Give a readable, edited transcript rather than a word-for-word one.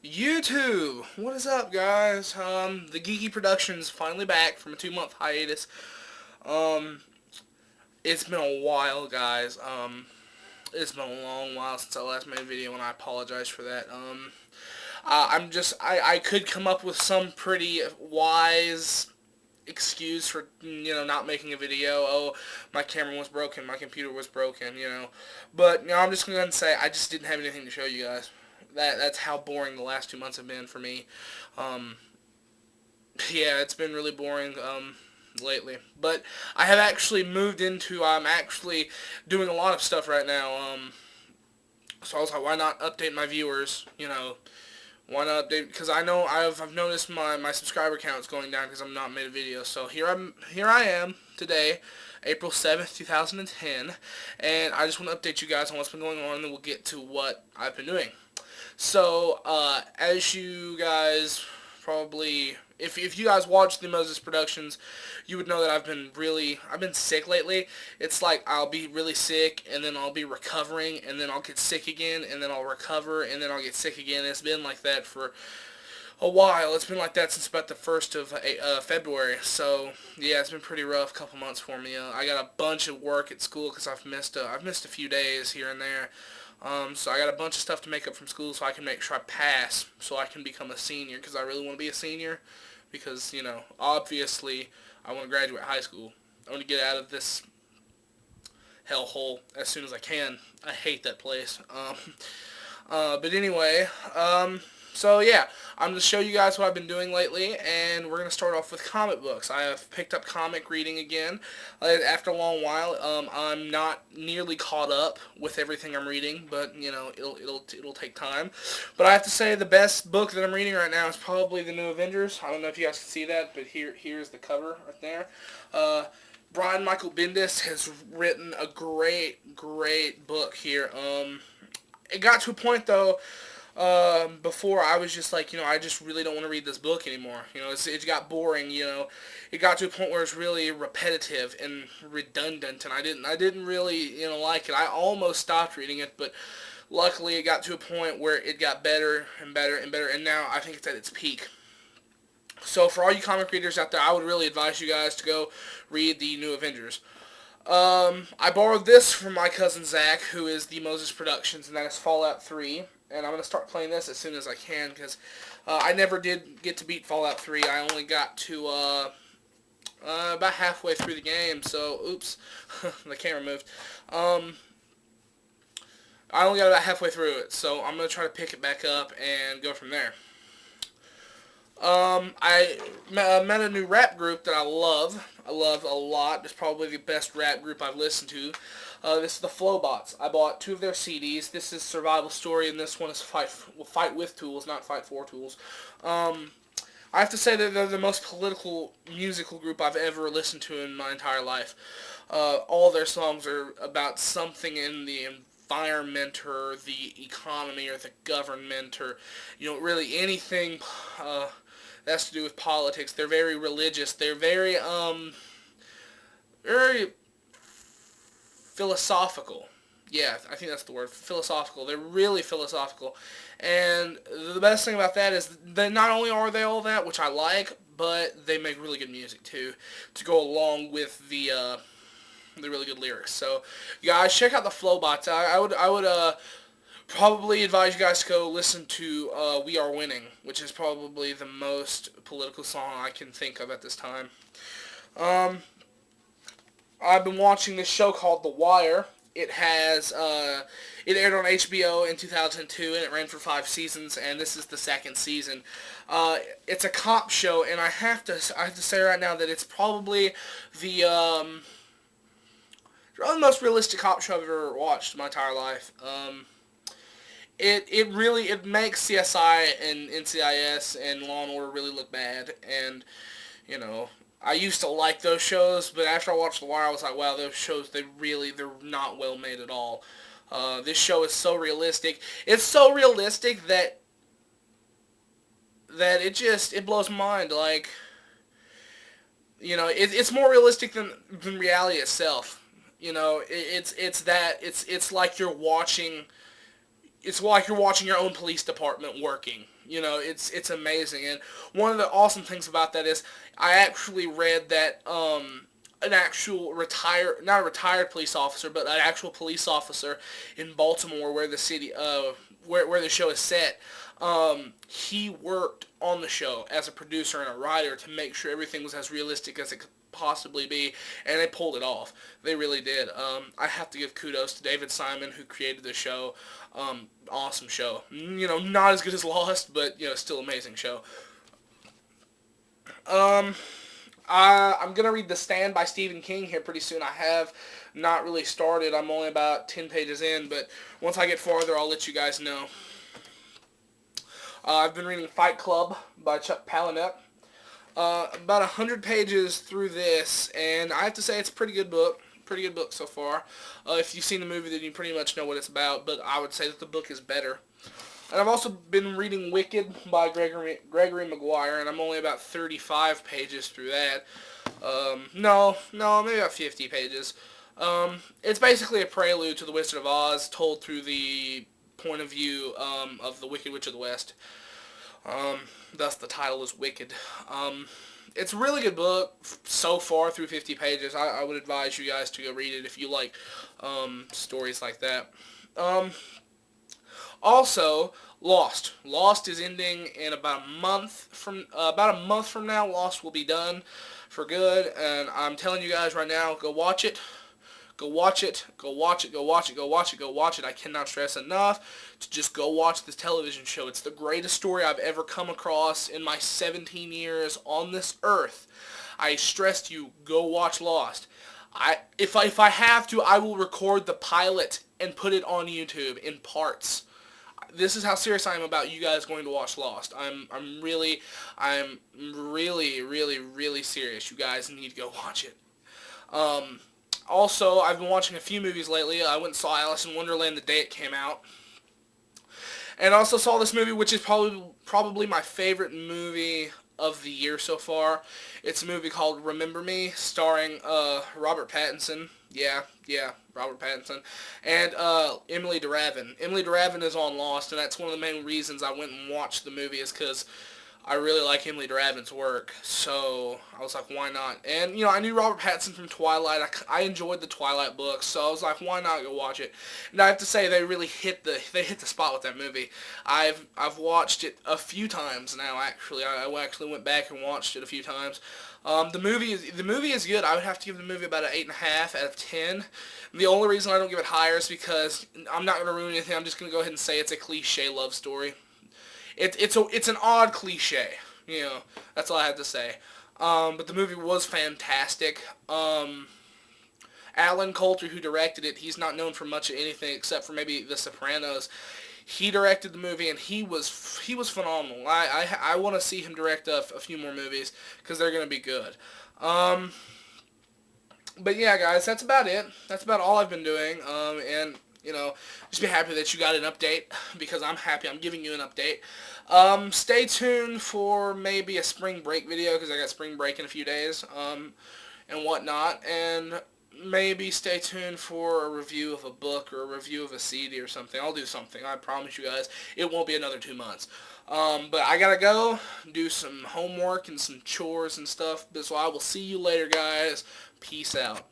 YouTube, what is up, guys? The Geeky Production's finally back from a 2-month hiatus. Um, it's been a while, guys. It's been a long while since I last made a video, and I apologize for that. I could come up with some pretty wise excuse for, not making a video. Oh, my camera was broken, my computer was broken. But, I'm just going to say I just didn't have anything to show you guys. That's how boring the last 2 months have been for me. Um, yeah, it's been really boring lately. But I have actually moved into, I'm actually doing a lot of stuff right now. So I was like, why not update my viewers, why not update? Because I know I've noticed my subscriber count is going down because I'm not made a video. So here I am today, April 7th, 2010, and I just want to update you guys on what's been going on, and then we'll get to what I've been doing. So as you guys probably, if you guys watch the Moses Productions, you would know that I've been sick lately. It's like I'll be really sick, and then I'll be recovering, and then I'll get sick again, and then I'll recover, and then I'll get sick again. It's been like that for a while. It's been like that since about the 1st of February. So yeah, it's been pretty rough couple months for me. I got a bunch of work at school because I've missed a few days here and there. So I got a bunch of stuff to make up from school so I can make sure I pass so I can become a senior, because I really want to be a senior, because, obviously I want to graduate high school. I want to get out of this hellhole as soon as I can. I hate that place. But anyway, so yeah, I'm going to show you guys what I've been doing lately, and we're going to start off with comic books. I have picked up comic reading again after a long while. I'm not nearly caught up with everything I'm reading, but it'll take time. But I have to say the best book that I'm reading right now is probably the New Avengers. I don't know if you guys can see that, but here's the cover right there. Brian Michael Bendis has written a great book here. It got to a point though. Before I was just like, I just really don't want to read this book anymore. It got boring. It got to a point where it's really repetitive and redundant, and I didn't really, like it. I almost stopped reading it, but luckily it got to a point where it got better and better and better, and now I think it's at its peak. So for all you comic readers out there, I would really advise you guys to go read the New Avengers. I borrowed this from my cousin Zach, who is the Moses Productions, and that is Fallout 3. And I'm going to start playing this as soon as I can, because I never did get to beat Fallout 3. I only got to about halfway through the game, so, oops, the camera moved. I only got about halfway through it, so I'm going to try to pick it back up and go from there. I met a new rap group that I love. I love a lot. It's probably the best rap group I've listened to. This is the Flowbots. I bought 2 of their CDs. This is Survival Story, and this one is Fight with Tools, not Fight for Tools. I have to say that they're the most political musical group I've ever listened to in my entire life. All their songs are about something in the environment or the economy or the government, or really anything that has to do with politics. They're very religious. They're very very philosophical. Yeah, I think that's the word, philosophical. They're really philosophical. And the best thing about that is that not only are they all that, which I like, but they make really good music too, to go along with the really good lyrics. So, guys, check out the Flowbots. I would probably advise you guys to go listen to We Are Winning, which is probably the most political song I can think of at this time. I've been watching this show called The Wire. It aired on HBO in 2002, and it ran for 5 seasons, and this is the 2nd season. It's a cop show, and I have to say right now that it's probably the most realistic cop show I've ever watched in my entire life. It makes CSI and NCIS and Law and Order really look bad, and I used to like those shows, but after I watched The Wire, I was like, wow, those shows, they're not well made at all. This show is so realistic. It's so realistic that it blows my mind. Like, it's more realistic than reality itself. It's like you're watching it's like you're watching your own police department working. You know, it's amazing. And one of the awesome things about that is I actually read that an actual not a retired police officer, but an actual police officer in Baltimore, where the city, where the show is set, he worked on the show as a producer and a writer to make sure everything was as realistic as it could possibly be, and they pulled it off. They really did. I have to give kudos to David Simon, who created the show. Awesome show. You know, not as good as Lost, but, you know, still amazing show. I'm going to read The Stand by Stephen King here pretty soon. I have not really started. I'm only about 10 pages in, but once I get farther, I'll let you guys know. I've been reading Fight Club by Chuck Palahniuk. About 100 pages through this, and I have to say it's a pretty good book. Pretty good book so far. If you've seen the movie, then you pretty much know what it's about, but I would say that the book is better. And I've also been reading Wicked by Gregory Maguire, and I'm only about 35 pages through that. No, maybe about 50 pages. It's basically a prelude to The Wizard of Oz, told through the point of view of the Wicked Witch of the West. Thus the title is Wicked. It's a really good book so far through 50 pages. I would advise you guys to go read it if you like stories like that. Also, Lost. Lost is ending in about a month from now. Lost will be done for good, and I'm telling you guys right now, go watch it. Go watch it. Go watch it. Go watch it. Go watch it. Go watch it. I cannot stress enough to just go watch this television show. It's the greatest story I've ever come across in my 17 years on this earth. I stress to you, go watch Lost. If I have to, I will record the pilot and put it on YouTube in parts. This is how serious I am about you guys going to watch Lost. I'm really serious. You guys need to go watch it. Also, I've been watching a few movies lately. I went and saw Alice in Wonderland the day it came out. And also saw this movie, which is probably my favorite movie of the year so far. It's a movie called Remember Me, starring Robert Pattinson. Yeah, Robert Pattinson. And Emily DeRavin. Emily DeRavin is on Lost, and that's one of the main reasons I went and watched the movie, is because I really like Emily DeRavin's work, so I was like, why not? And, you know, I knew Robert Pattinson from Twilight. I enjoyed the Twilight books, so I was like, why not go watch it? And I have to say, they really hit the spot with that movie. I've watched it a few times now, actually. I actually went back and watched it a few times. The movie is good. I would have to give the movie about an 8.5 out of 10. The only reason I don't give it higher is because I'm not going to ruin anything. I'm just going to go ahead and say it's a cliche love story. It's an odd cliche, you know. That's all I have to say. But the movie was fantastic. Alan Coulter, who directed it, he's not known for much of anything except for maybe The Sopranos. He directed the movie, and he was phenomenal. I want to see him direct a few more movies because they're going to be good. But yeah, guys, that's about it. That's about all I've been doing. And you know, just be happy that you got an update, because I'm happy I'm giving you an update. Stay tuned for maybe a spring break video, because I got spring break in a few days, and whatnot, and maybe stay tuned for a review of a book or a review of a CD or something. I'll do something, I promise you guys. It won't be another 2 months. But I gotta go do some homework and some chores and stuff, so I will see you later, guys. Peace out.